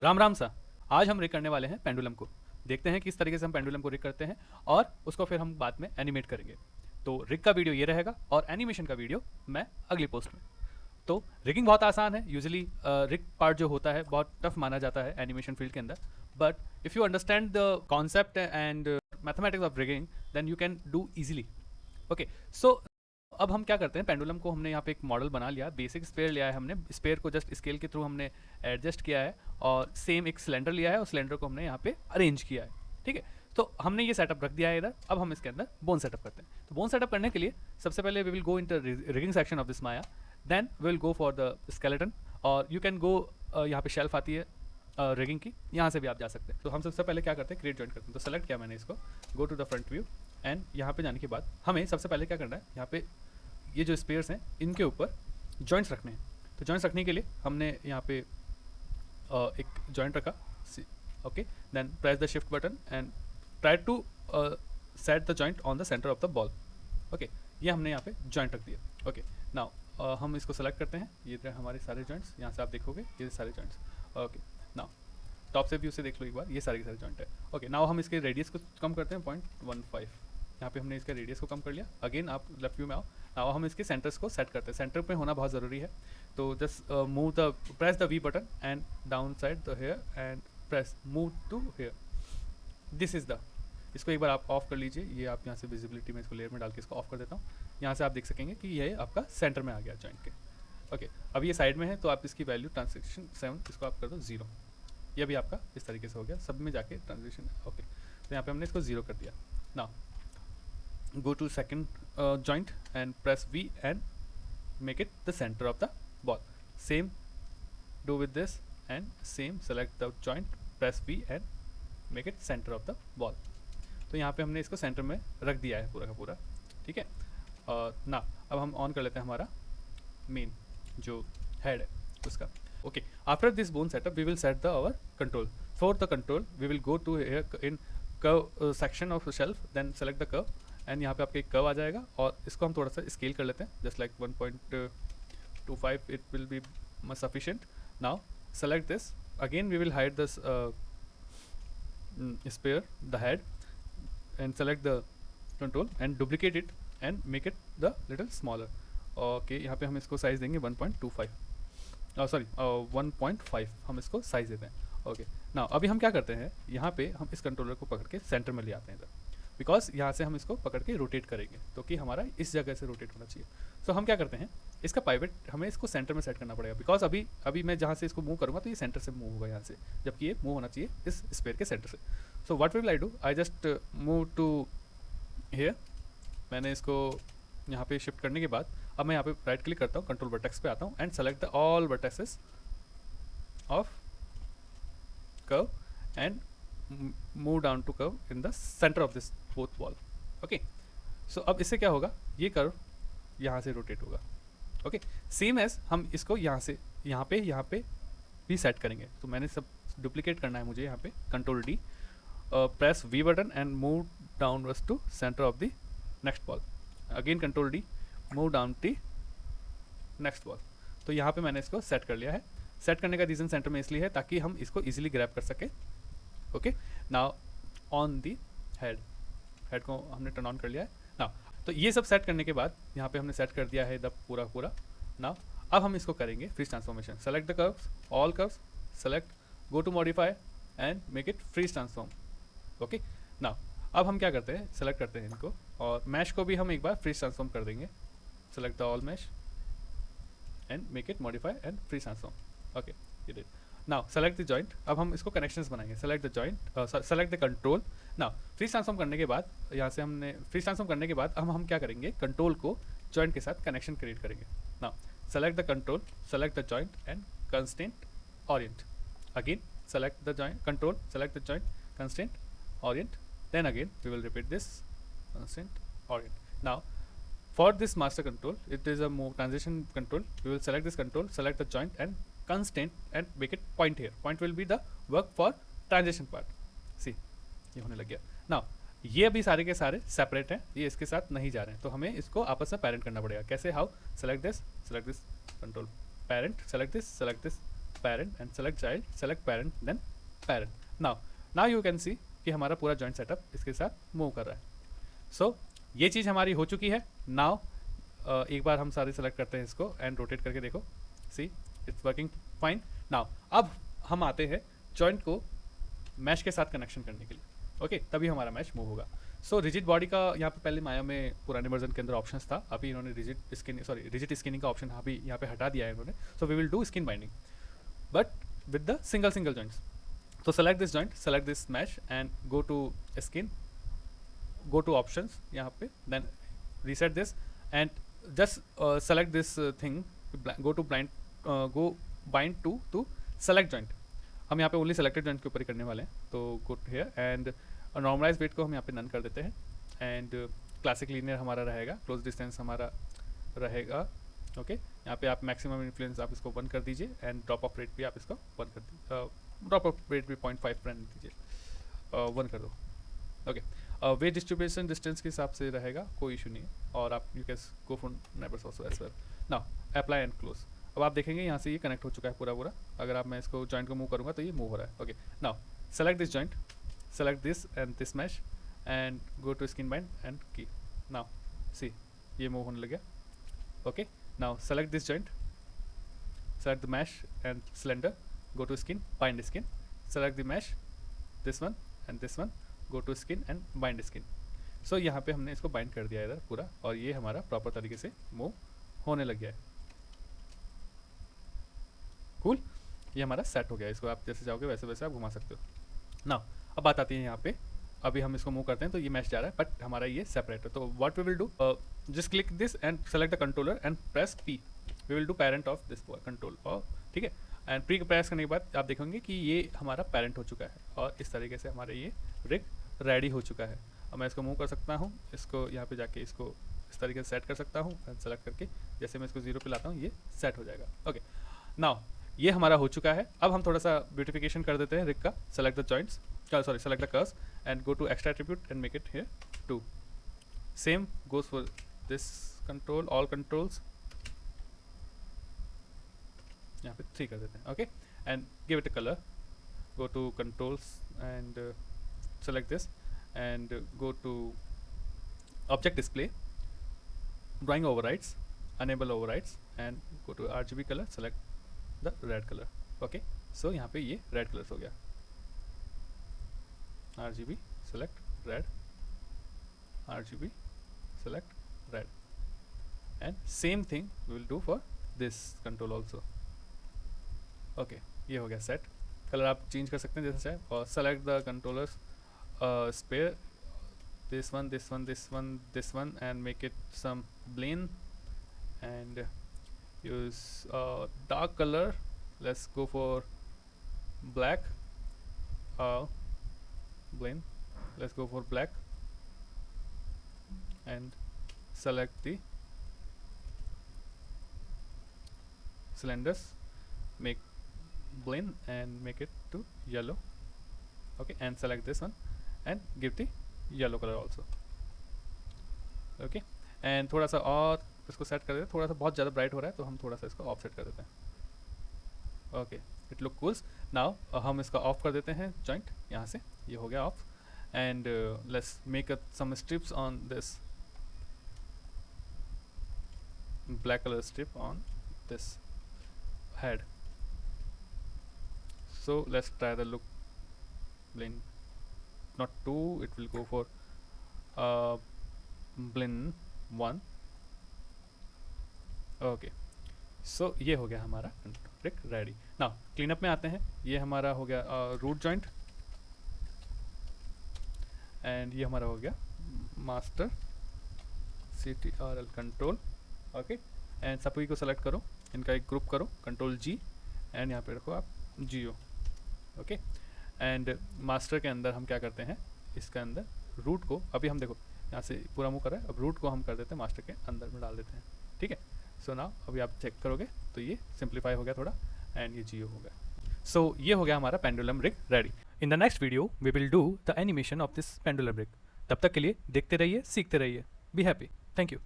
राम राम सा। आज हम रिग करने वाले हैं पेंडुलम को। देखते हैं किस तरीके से हम पेंडुलम को रिग करते हैं और उसको फिर हम बाद में एनिमेट करेंगे। तो रिग का वीडियो ये रहेगा और एनिमेशन का वीडियो मैं अगली पोस्ट में। तो रिगिंग बहुत आसान है। यूजुअली रिग पार्ट जो होता है बहुत टफ माना जाता है एनिमेशन फील्ड के अंदर, but if you understand the concept and mathematics of rigging then you can do easily. Okay, so अब हम क्या करते हैं, पेंडुलम को हमने यहाँ पे एक मॉडल बना लिया, बेसिक स्पेयर लिया है हमने, स्पेयर को जस्ट स्केल के थ्रू हमने एडजस्ट किया है और सेम एक सिलेंडर लिया है और सिलेंडर को हमने यहाँ पे अरेंज किया है। ठीक है, तो हमने ये सेटअप रख दिया है इधर। अब हम इसके अंदर बोन सेटअप करते हैं। तो बोन सेटअप करने के लिए सबसे पहले we will go in the rigging section of this Maya, then we will go for the skeleton, और यू कैन गो, यहाँ पे शेल्फ आती है रिगिंग की, यहाँ से भी आप जा सकते हैं। तो हम सबसे पहले क्या करते हैं, क्रिएट जॉइंट करते हैं। तो सेलेक्ट किया मैंने इसको, go to the front view, and यहाँ पे जाने के बाद हमें सबसे पहले क्या करना है, यहाँ पे ये जो स्पेयर्स हैं इनके ऊपर जॉइंट्स रखने हैं। तो जॉइंट्स रखने के लिए हमने यहाँ पे एक जॉइंट रखा। Okay, then press the shift button and try to set the joint on the centre of the ball. Okay, ये हमने यहाँ पे जॉइंट रख दिया। ओके, नाउ हम इसको सेलेक्ट करते हैं। ये हमारे सारे जॉइंट्स, यहाँ से आप देखोगे ये सारे जॉइंट्स। ओके, नाउ टॉप से व्यू से देख लो एक बार, ये सारे के सारे जॉइंट है। ओके, नाउ हम इसके रेडियस को कम करते हैं 0.15। यहाँ पे हमने इसका रेडियस को कम कर लिया। अगेन आप लेफ्ट व्यू में आओ। नाउ हम इसके सेंटर्स को सेट करते हैं। सेंटर पे होना बहुत ज़रूरी है। तो just move the, press the V button and down side the here and press move to here. This is the, इसको एक बार आप ऑफ कर लीजिए। ये आप यहाँ से विजिबिलिटी में इसको लेयर में डाल के इसको ऑफ कर देता हूँ। यहाँ से आप देख सकेंगे कि ये आपका सेंटर में आ गया जॉइंट के। ओके, अब ये साइड में है तो आप इसकी वैल्यू ट्रांजेक्शन 7 इसको आप कर दो 0। ये भी आपका इस तरीके से हो गया, सब में जाके ट्रांजेक्शन। ओके, तो यहाँ पे हमने इसको 0 कर दिया। Now go to second joint and press V and make it the center of the ball. Same do with this and same, select the joint, press V and make it center of the ball. तो यहाँ पे हमने इसको centre में रख दिया है पूरा का पूरा। ठीक है, ना अब हम ऑन कर लेते हैं हमारा मेन जो हेड है उसका। Okay, after this bone setup we will set the our control. For the control we will go to in curve section of shelf, then select the curve and यहाँ पे आपका एक कर्व आ जाएगा और इसको हम थोड़ा सा स्केल कर लेते हैं, just like 1.25 it will be sufficient. Now select this, again we will hide this spare the head and select the control and duplicate it and make it the little smaller. Okay, यहाँ पे हम इसको size देंगे 1.25, sorry 1.5 हम इसको size देते हैं। Okay, now अभी हम क्या करते हैं, यहाँ पे हम इस कंट्रोलर को पकड़ के सेंटर में ले आते हैं इधर, बिकॉज यहाँ से हम इसको पकड़ के रोटेट करेंगे तो कि हमारा इस जगह से रोटेट होना चाहिए। सो हम क्या करते हैं, इसका पाइवेट हमें इसको सेंटर में सेट करना पड़ेगा, बिकॉज अभी मैं जहाँ से इसको मूव करूँगा तो ये सेंटर से मूव होगा यहाँ से, जबकि ये मूव होना चाहिए इस स्पेयर के सेंटर से। So what will I do, I just move to here. मैंने इसको यहाँ पे शिफ्ट करने के बाद अब मैं यहाँ पे राइट क्लिक करता हूँ, कंट्रोल वर्टेक्स पे आता हूँ and select the all vertexes of curve and move down to curve in the center of this both wall. Okay, so अब इससे क्या होगा, ये कर्व यहाँ से रोटेट होगा। ओके, सेम एज हम इसको यहाँ से यहाँ पे भी सेट करेंगे। तो मैंने सब डुप्लीकेट करना है मुझे, यहाँ पे control D, press V button and move downwards to centre of the next ball. Again control D, move down to next ball. तो यहाँ पे मैंने इसको सेट कर लिया है। सेट करने का रीज़न सेंटर में इसलिए है ताकि हम इसको इजीली ग्रैब कर सके। Okay, now on the head को हमने टर्न ऑन कर लिया है। नाउ तो ये सब सेट करने के बाद यहाँ पे हमने सेट कर दिया है द पूरा। नाउ अब हम इसको करेंगे freeze transformation. Select the curves, all curves, select, go to modify and make it freeze transform. Okay, now अब हम क्या करते हैं, सेलेक्ट करते हैं इनको और मैश को भी हम एक बार फ्रीज ट्रांसफॉर्म कर देंगे। Select the all mesh and make it modify and freeze transform. Okay, ये did. Now select the joint, अब हम इसको कनेक्शंस बनाएंगे। Select the joint, select the control. Now freeze transform करने के बाद यहाँ से हमने फ्रीज ट्रांसफॉर्म करने के बाद हम क्या करेंगे, कंट्रोल को जॉइंट के साथ कनेक्शन क्रिएट करेंगे। Now select the control, select the joint and constraint orient. Again select the joint, control, select the joint, constraint orient, then again we will repeat this constraint orient. Now for this master control, it is a move transition control. We will select this control, select the joint and constraint and make it point here. Point will be the work for transition part. See, ये होने लग गया। Now ये अभी सारे के सारे separate हैं, ये इसके साथ नहीं जा रहे हैं, तो हमें इसको आपस में पेरेंट करना पड़ेगा। कैसे, how, select this control parent, select this parent and select parent then parent. Now you can see कि हमारा पूरा जॉइंट सेटअप इसके साथ मूव कर रहा है. सो ये चीज़ हमारी हो चुकी है. नाउ एक बार हम सारे सेलेक्ट करते हैं इसको एंड रोटेट करके देखो. See it's working fine. Now अब हम आते हैं जॉइंट को मैश के साथ कनेक्शन करने के लिए. ओके तभी हमारा मैश मूव होगा. सो रिजिड बॉडी का यहाँ पे पहले माया में पुराने वर्जन के अंदर ऑप्शंस था. अभी इन्होंने रिजिड स्किनिंग का ऑप्शन अभी यहाँ पे हटा दिया है इन्होंने. So we will do skin binding but with the single joints. So select this joint, select this mesh and go to skin, go to options यहाँ पे, then reset this and just select this thing, go bind to select joint. हम यहाँ पे only selected joint के ऊपर ही करने वाले हैं. तो go to here and normalize weight को हम यहाँ पे none कर देते हैं and classic linear हमारा रहेगा, close distance हमारा रहेगा. ओके यहाँ पे आप मैक्सिमम इन्फ्लुएंस आप इसको 1 कर दीजिए एंड ड्रॉप ऑफ रेट भी आप इसको 1 कर दीजिए. ड्रॉप ऑफ रेट भी 0.5 रन दीजिए, 1 कर दो. ओके वेट डिस्ट्रीब्यूशन डिस्टेंस के हिसाब से रहेगा, कोई इशू नहीं है. और आप you can go for neighbours also as well. Now apply and close. अब आप देखेंगे यहाँ से ये कनेक्ट हो चुका है पूरा. अगर आप मैं इसको जॉइंट को मूव करूँगा तो ये मूव हो रहा है. Okay now select this joint, select this and this mesh and go to skin bind and key. Now see ये मूव होने लगे. Okay now select this joint, select the mesh and cylinder, go to skin, bind skin, select the mesh, this one and this one, go to skin and bind skin. So यहाँ पे हमने इसको bind कर दिया है इधर पूरा और ये हमारा प्रॉपर तरीके से मूव होने लग गया है. कूल ये हमारा सेट हो गया. इसको आप जैसे चाहोगे वैसे वैसे आप घुमा सकते हो. नाउ अब बात आती है यहाँ पे, अभी हम इसको मूव करते हैं तो ये मैश जा रहा है बट हमारा ये सेपरेट है. तो what we will do, just click this and select the controller and press P. We will do parent of this control. और ठीक है एंड प्री प्रेस करने के बाद आप देखेंगे कि ये हमारा पेरेंट हो चुका है और इस तरीके से हमारे ये रिग रेडी हो चुका है. अब मैं इसको मूव कर सकता हूँ, इसको यहाँ पे जाके इसको इस तरीके से सेट कर सकता हूँ एंड सेलेक्ट करके जैसे मैं इसको 0 पे लाता हूँ ये सेट हो जाएगा. ओके नाउ ये हमारा हो चुका है. अब हम थोड़ा सा ब्यूटिफिकेशन कर देते हैं रिग का. Select the joints, select the curves and go to extra attribute and make it here 2. Same goes for this control, all controls यहाँ पे 3 कर देते हैं. Okay and give it a color, go to controls and select this and go to object display, drawing overrides, enable overrides and go to RGB color, select the red color. Okay so यहाँ पे ये red colors हो गया. RGB select red, RGB select red and same thing we will do for this control also. Okay ये हो गया set. Colour आप change कर सकते हैं जैसे चाहे और select the controllers spare, this one and make it some blend and use dark color. Let's go for black. Blend, let's go for black and select the cylinders, make blend and make it to yellow. Okay and select this one and give the yellow color also. Okay and थोड़ा सा और इसको set कर देते हैं. थोड़ा सा बहुत ज़्यादा ब्राइट हो रहा है तो हम थोड़ा सा इसको ऑफ सेट कर देते हैं. Okay it look cools. Now हम इसका ऑफ कर देते हैं जॉइंट. यहाँ से ये हो गया off and let's make some strips on this black colour strip on this head. So let's try the look blend, not 2, it will go for blend 1. Okay so ये हो गया हमारा ट्रिक रेडी. नाउ क्लीनअप में आते हैं. ये हमारा हो गया रूट जॉइंट एंड ये हमारा हो गया master CTRL control. Okay and सभी को सेलेक्ट करो, इनका एक ग्रुप करो, कंट्रोल G एंड यहाँ पे रखो आप जियो. ओके एंड मास्टर के अंदर हम क्या करते हैं, इसके अंदर रूट को अभी हम देखो यहाँ से पूरा मूव कर रहा है. अब रूट को हम कर देते हैं मास्टर के अंदर में डाल देते हैं. ठीक है सो नाउ अभी आप चेक करोगे तो ये सिंप्लीफाई हो गया थोड़ा एंड ये जियो हो गया. सो ये हो गया हमारा pendulum rig ready. In the next video we will do the animation of this pendulum rig. तब तक के लिए देखते रहिए, सीखते रहिए. Be happy. Thank you.